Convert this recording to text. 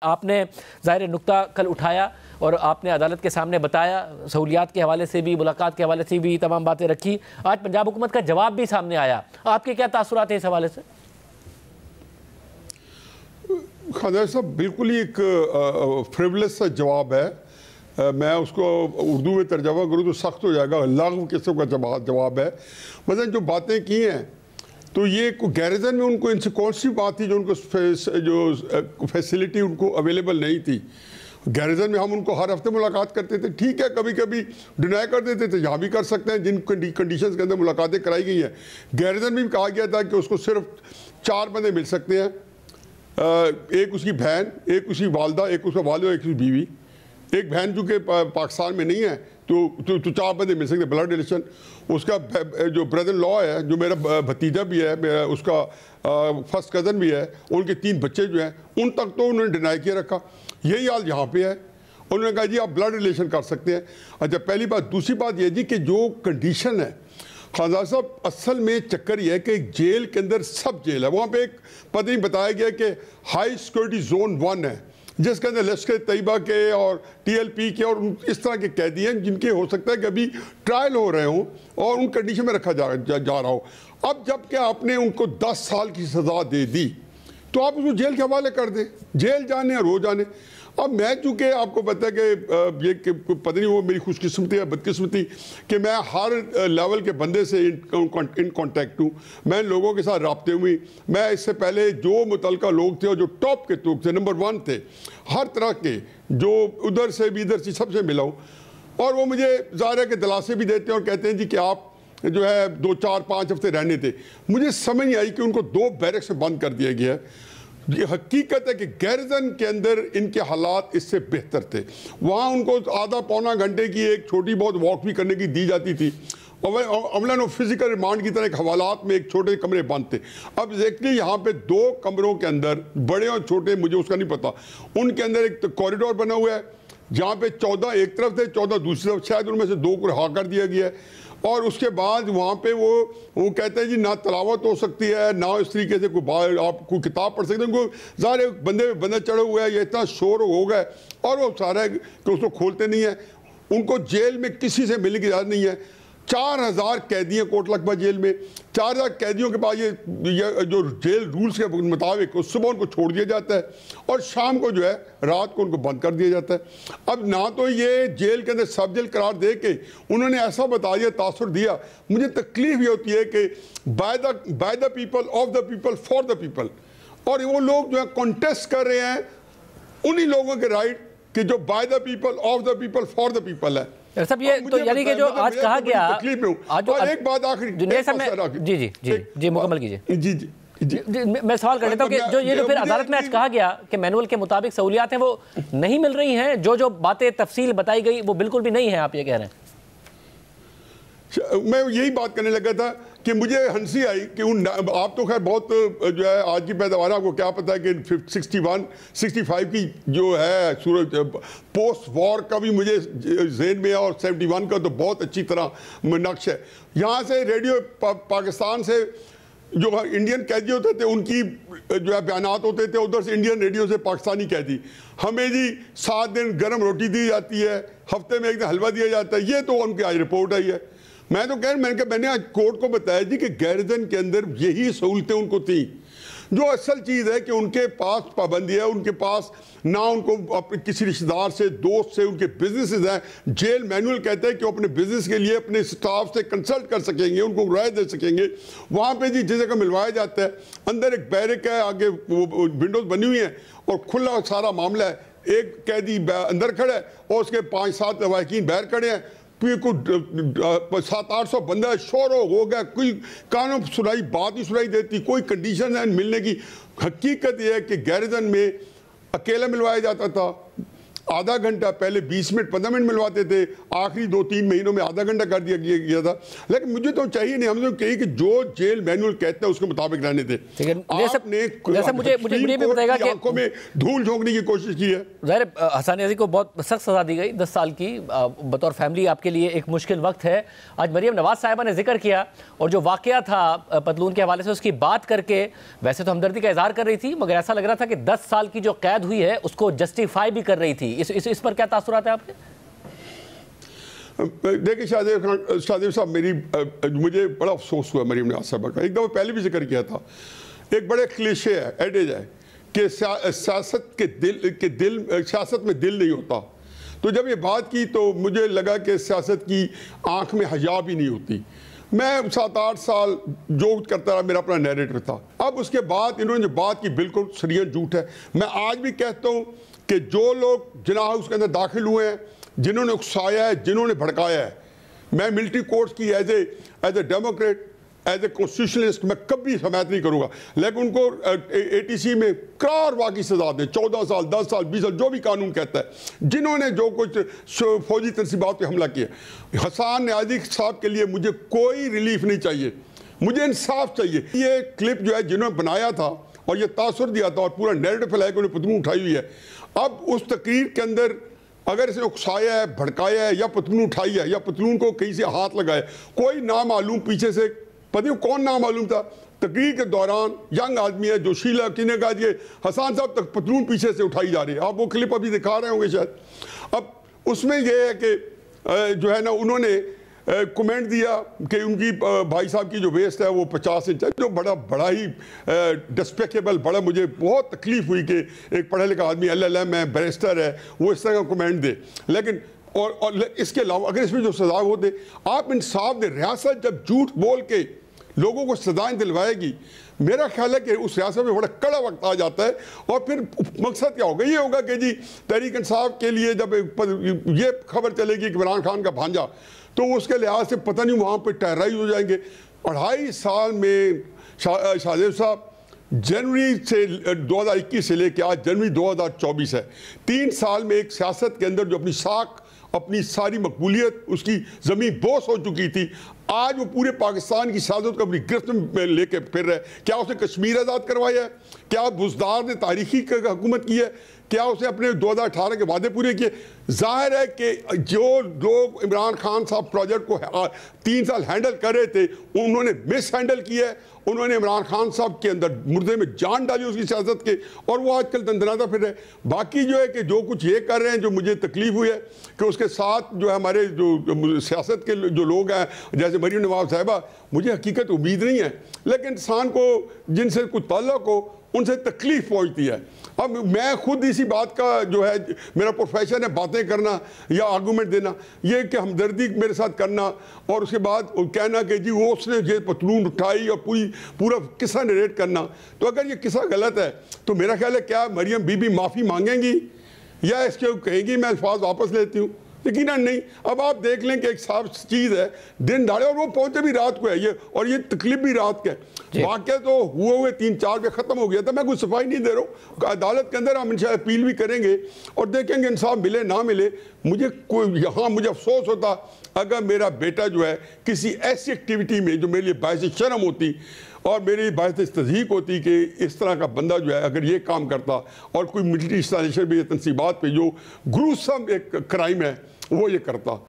آپ نے ظاہر نقطہ کل اٹھایا اور آپ نے عدالت کے سامنے بتایا، سہولیات کے حوالے سے بھی، ملاقات کے حوالے سے بھی تمام باتیں رکھی. آج پنجاب حکومت کا جواب بھی سامنے آیا، آپ کے کیا تاثرات ہیں اس حوالے سے؟ خان صاحب بالکل ہی ایک فریولس سا جواب ہے. میں اس کو اردو میں ترجمہ کروں تو سخت ہو جائے گا، لغو قسم کا جواب ہے. مثلا جو باتیں کی ہیں تو یہ گیرزن میں ان کو ان سے کون سی بات تھی جو ان کو جو فیسلٹی ان کو اویلیبل نہیں تھی. گیرزن میں ہم ان کو ہر ہفتے ملاقات کرتے تھے، ٹھیک ہے کبھی کبھی ڈینائی کر دیتے تھے، یہاں بھی کر سکتے ہیں جن کنڈیشنز کے اندر ملاقاتیں کرائی گئی ہیں. گیرزن میں بھی کہا گیا تھا کہ اس کو صرف 4 بندے مل سکتے ہیں، ایک اس کی بہن، ایک اس کی والدہ، ایک اس کا والد اور ایک اس کی بیوی. ایک بہن چونکہ پاکستان میں نہیں ہے تو 4 بندے مل سکتے ہیں بلڈ ریلیشن. اس کا جو بردر لا ہے، جو میرا بھتیجا بھی ہے، میرا اس کا فرسٹ کزن بھی ہے، ان کے 3 بچے جو ہیں ان تک تو انہوں نے ڈینائی کیا رکھا. یہی حال یہاں پہ ہے. انہوں نے کہا جی آپ بلڈ ریلیشن کر سکتے ہیں. اچھا پہلی بات. دوسری بات یہ جی کہ جو کنڈیشن ہے خانزاد صاحب، اصل میں چکر یہ ہے کہ جیل کے اندر سب جیل ہے. وہاں پہ ایک پتہ نہیں بتایا گیا کہ ہائی سیکورٹی زون 1 ہے جس کے اندر لشکر طیبہ کے اور TLP کے اور اس طرح کے قیدی ہیں جن کے ہو سکتا ہے کہ ابھی ٹرائل ہو رہے ہوں اور ان کنڈیشن میں رکھا جا رہا ہو. اب جب کہ آپ نے ان کو 10 سال کی سزا دے دی تو آپ اس کو جیل کے حوالے کر دیں، جیل جانے اور رو جانے. اب میں چونکہ آپ کو پتہ ہے کہ یہ پتہ نہیں وہ میری خوش قسمتی ہے بدقسمتی کہ میں ہر لیول کے بندے سے ان کانٹیکٹ ہوں، میں ان لوگوں کے ساتھ رابطے ہوئی. میں اس سے پہلے جو متعلقہ لوگ تھے اور جو ٹاپ کے لوگ تھے، نمبر 1 تھے ہر طرح کے، جو ادھر سے بھی ادھر سے سب سے ملا ہوں. اور وہ مجھے ظاہر ہے کہ دلاسے بھی دیتے ہیں اور کہتے ہیں جی کہ آپ جو ہے 2 4 5 ہفتے رہنے تھے. مجھے سمجھ نہیں آئی کہ ان کو 2 بیرکس میں بند کر دیا گیا ہے. یہ حقیقت ہے کہ گیرزن کے اندر ان کے حالات اس سے بہتر تھے. وہاں ان کو آدھا پونا گھنٹے کی ایک چھوٹی بہت واک بھی کرنے کی دی جاتی تھی. عملاً و فزیکل ریمانڈ کی طرح ایک حوالات میں ایک چھوٹے کمرے بند تھے. اب ایکچولی یہاں پہ 2 کمروں کے اندر، بڑے اور چھوٹے مجھے اس کا نہیں پتا، ان کے اندر ایک کوریڈور بنا ہوا ہے جہاں پہ 14 ایک طرف تھے، 14 دوسری طرف. شاید ان میں سے 2 کو رہا کر دیا گیا ہے. اور اس کے بعد وہاں پہ وہ کہتے ہیں جی نہ تلاوت ہو سکتی ہے، نہ اس طریقے سے آپ کوئی کتاب پڑھ سکتے ہیں. ان کو ظاہر بندہ چڑھا ہوا ہے، یہ اتنا شور ہو گیا اور وہ سارا ہے کہ اس کو کھولتے نہیں ہیں. ان کو جیل میں کسی سے ملنے کی اجازت نہیں ہے. 4000 قیدی ہیں کوٹ لکھپت جیل میں. 4000 قیدیوں کے پاس یہ جو جیل رولز کے مطابق صبح ان کو چھوڑ دیا جاتا ہے اور شام کو جو ہے رات کو ان کو بند کر دیا جاتا ہے. اب نہ تو یہ جیل کے اندر سب جیل قرار دے کے انہوں نے ایسا بتا دیا، تاثر دیا. مجھے تکلیف یہ ہوتی ہے کہ by the people, of the people, for the people. اور وہ لوگ جو ہے کانٹیسٹ کر رہے ہیں انہی لوگوں کے رائٹ کہ جو by the people, of the people, for the people ہے. صاحب یہ تو یعنی کہ جو آج کہا گیا، اور ایک بات آخری جی مکمل کیجئے. جی میں سوال کر لیتا ہوں کہ جو پھر عدالت میں آج کہا گیا کہ مینول کے مطابق سہولیات ہیں وہ نہیں مل رہی ہیں، جو باتیں تفصیل بتائی گئی وہ بالکل بھی نہیں ہیں، آپ یہ کہہ رہے ہیں؟ میں یہی بات کرنے لگا تھا کہ مجھے ہنسی آئی کہ آپ تو خیر بہت جو ہے آج کی پیداوار آپ کو کیا پتا ہے کہ 61 65 کی جو ہے سورج پوسٹ وار کا بھی مجھے ذہن میں ہے اور 71 کا تو بہت اچھی طرح نقش ہے. یہاں سے ریڈیو پاکستان سے جو انڈین قیدی ہوتے تھے ان کی جو ہے بیانات ہوتے تھے، ادھر سے انڈین ریڈیو سے پاکستانی قیدی. ہمیں جی 7 دن گرم روٹی دی جاتی ہے، ہفتے میں 1 دن حلوہ دیا جاتا ہے. یہ تو ان کی آج رپورٹ آئی ہے. میں تو میں نے آج کورٹ کو بتایا جی کہ گیرزن کے اندر یہی سہولتیں ان کو تھیں. جو اصل چیز ہے کہ ان کے پاس پابندی ہے، ان کے پاس نہ ان کو اپنے کسی رشتہ دار سے، دوست سے، ان کے بزنسز ہیں. جیل مینول کہتا ہے کہ وہ اپنے بزنس کے لیے اپنے سٹاف سے کنسلٹ کر سکیں گے، ان کو رائے دے سکیں گے. وہاں پہ جی جس جگہ ملوایا جاتا ہے، اندر ایک بیرک ہے، آگے ونڈوز بنی ہوئی ہیں اور کھلا سارا معاملہ ہے. ایک قیدی اندر کھڑا ہے اور اس کے 5 7 لواحقین باہر کھڑے ہیں. 700-800 بندہ شور ہو گیا، کوئی کانوں سنائی بات نہیں سنائی دیتی، کوئی کنڈیشن ہے ملنے کی. حقیقت یہ ہے کہ گیرزن میں اکیلا ملوایا جاتا تھا، آدھا گھنٹہ پہلے 20 منٹ 15 منٹ ملواتے تھے, آخری 2-3 مہینوں میں آدھا گھنٹہ کر دیا گیا تھا. لیکن مجھے تو چاہیے نہیں, ہم نے کہی کہ جو جیل مینول کہتا ہے اس کے مطابق رہنے دے. آپ نے مجھے بھی بتائے گا کہ آنکھوں میں دھول جھونکنے کی کوشش کی ہے. ظاہر حسان نیازی کو بہت سخت سزا دی گئی 10 سال کی, بطور فیملی آپ کے لیے ایک مشکل وقت ہے. آج مریم نواز صاحبہ نے ذکر کیا اور جو واقعہ تھا پتلون کے حوالے سے اس کی بات کر کے ویسے تو ہمدردی کا اظہار کر رہی تھی, مگر ایسا لگ رہا تھا کہ 10 سال کی جو قید ہوئی ہے اس کو جسٹیفائی بھی کر رہی تھی. اس پر کیا تاثرات ہیں آپ کے؟ دیکھیں شاہدیب صاحب, مجھے بڑا افسوس ہوا مریم نواز صاحبہ کا. ایک دفعہ پہلے بھی ذکر کیا تھا, ایک بڑے کلیشے ہے, ایڈیج ہے کہ سیاست میں دل نہیں ہوتا. تو جب یہ بات کی تو مجھے لگا کہ سیاست کی آنکھ میں حیا بھی نہیں ہوتی. میں 7-8 سال جو کرتا رہا, میرا اپنا نیریٹر تھا. اب اس کے بعد انہوں نے جو بات کی بالکل سریح جھوٹ ہے. میں آج بھی کہتا ہوں کہ جو لوگ جناح ہاؤس کے اندر داخل ہوئے ہیں, جنہوں نے اکسایا ہے, جنہوں نے بھڑکایا ہے, میں ملٹری کورٹس کی as a democrat, as a constitutionalist میں کبھی حمایت نہیں کروں گا. لیکن ان کو ATC میں قرار واقعی سزا دیں, 14 سال 10 سال 20 سال جو بھی قانون کہتا ہے, جنہوں نے جو کچھ فوجی تنصیبات پہ حملہ کیا. حسان نیازی صاحب کے لیے مجھے کوئی ریلیف نہیں چاہیے, مجھے انصاف چاہیے. یہ کلپ جو ہے جنہوں نے بنایا تھا اور یہ تاثر دیا تھا اور پورا نیریٹو پھیلایا کہ انہوں نے پتلون اٹھائی ہوئی ہے, اب اس تقریر کے اندر اگر اس نے اکسایا ہے, بھڑکایا ہے, یا پتلون اٹھائی ہے, یا پتلون کو کہیں سے ہاتھ لگایا, کوئی نامعلوم پیچھے سے, پتہ کون نامعلوم تھا, تقریر کے دوران ینگ آدمی ہے جو شیلا کی نے کہا کہ حسان صاحب تک پتلون پیچھے سے اٹھائی جا رہی ہے. آپ وہ کلپ ابھی دکھا رہے ہوں گے شاید. اب اس میں یہ ہے کہ جو ہے نا انہوں نے کمنٹ دیا کہ ان کی بھائی صاحب کی جو ویسٹ ہے وہ 50 انچ ہے, جو بڑا ہی ڈسپیکیبل, بڑا مجھے بہت تکلیف ہوئی کہ ایک پڑھا لکھا آدمی LLM ہے, بیرسٹر ہے, وہ اس طرح کا کمنٹ دے. لیکن اور اس کے علاوہ اگر اس میں جو سزا ہوتے, آپ انصاف دے. ریاست جب جھوٹ بول کے لوگوں کو سزائیں دلوائے گی, میرا خیال ہے کہ اس ریاست میں بڑا کڑا وقت آ جاتا ہے. اور پھر مقصد کیا ہوگا, یہ ہوگا کہ جی تحریک انصاف کے لیے جب یہ خبر چلے گی کہ عمران خان کا بھانجا, تو اس کے لحاظ سے پتہ نہیں وہاں پہ ٹیررائز ہو جائیں گے. 2.5 سال میں شاہزیب صاحب, جنوری سے 2021 سے لے کے آج جنوری 2024 ہے, 3 سال میں ایک سیاست کے اندر جو اپنی ساکھ, اپنی ساری مقبولیت اس کی زمین بوس ہو چکی تھی, آج وہ پورے پاکستان کی سیاست کو اپنی گرفت میں لے کے پھر رہے. کیا اسے کشمیر آزاد کروایا ہے؟ کیا بزدار نے تاریخی حکومت کی ہے؟ کیا اسے اپنے 2018 کے وعدے پورے کیے؟ ظاہر ہے کہ جو لوگ عمران خان صاحب پروجیکٹ کو 3 سال ہینڈل کر رہے تھے, انہوں نے مس ہینڈل کیا ہے. انہوں نے عمران خان صاحب کے اندر مردے میں جان ڈالی اس کی سیاست کے, اور وہ آج کل دندناتا پھر رہے. باقی جو ہے کہ جو کچھ یہ کر رہے ہیں, جو مجھے تکلیف ہوئی ہے کہ اس کے ساتھ جو ہے ہمارے جو سیاست کے جو لوگ ہیں جیسے مریم نواز صاحبہ, مجھے حقیقت امید نہیں ہے, لیکن انسان کو جن سے کچھ تعلق ہو ان سے تکلیف پہنچتی ہے. اب میں خود اسی بات کا جو ہے میرا پروفیشن ہے باتیں کرنا یا آرگومنٹ دینا, یہ کہ ہمدردی میرے ساتھ کرنا اور اس کے بعد کہنا کہ جی وہ اس نے یہ پتلون اٹھائی اور پورا قصہ نریٹ کرنا. تو اگر یہ قصہ غلط ہے تو میرا خیال ہے کیا مریم بی بی معافی مانگیں گی یا اس کے کہیں گی میں الفاظ واپس لیتی ہوں؟ یقیناً نہیں. اب آپ دیکھ لیں کہ ایک صاف چیز ہے, دن دھاڑے, اور وہ پہنچے بھی رات کو ہے یہ, اور یہ تکلیف بھی رات کا ہے. واقعہ تو ہوئے 3-4 پہ ختم ہو گیا تھا. میں کوئی صفائی نہیں دے رہا ہوں, عدالت کے اندر ہم انشاءاللہ اپیل بھی کریں گے اور دیکھیں گے انصاف ملے نہ ملے. مجھے افسوس ہوتا اگر میرا بیٹا جو ہے کسی ایسی ایکٹیویٹی میں جو میرے لیے باعث شرم ہوتی اور میری باعث تصدیق ہوتی کہ اس طرح کا بندہ جو ہے اگر یہ کام کرتا, اور کوئی ملٹری انسٹالیشن پہ یا تنصیبات پہ جو گروسم ایک کرائم ہے وہ یہ کرتا.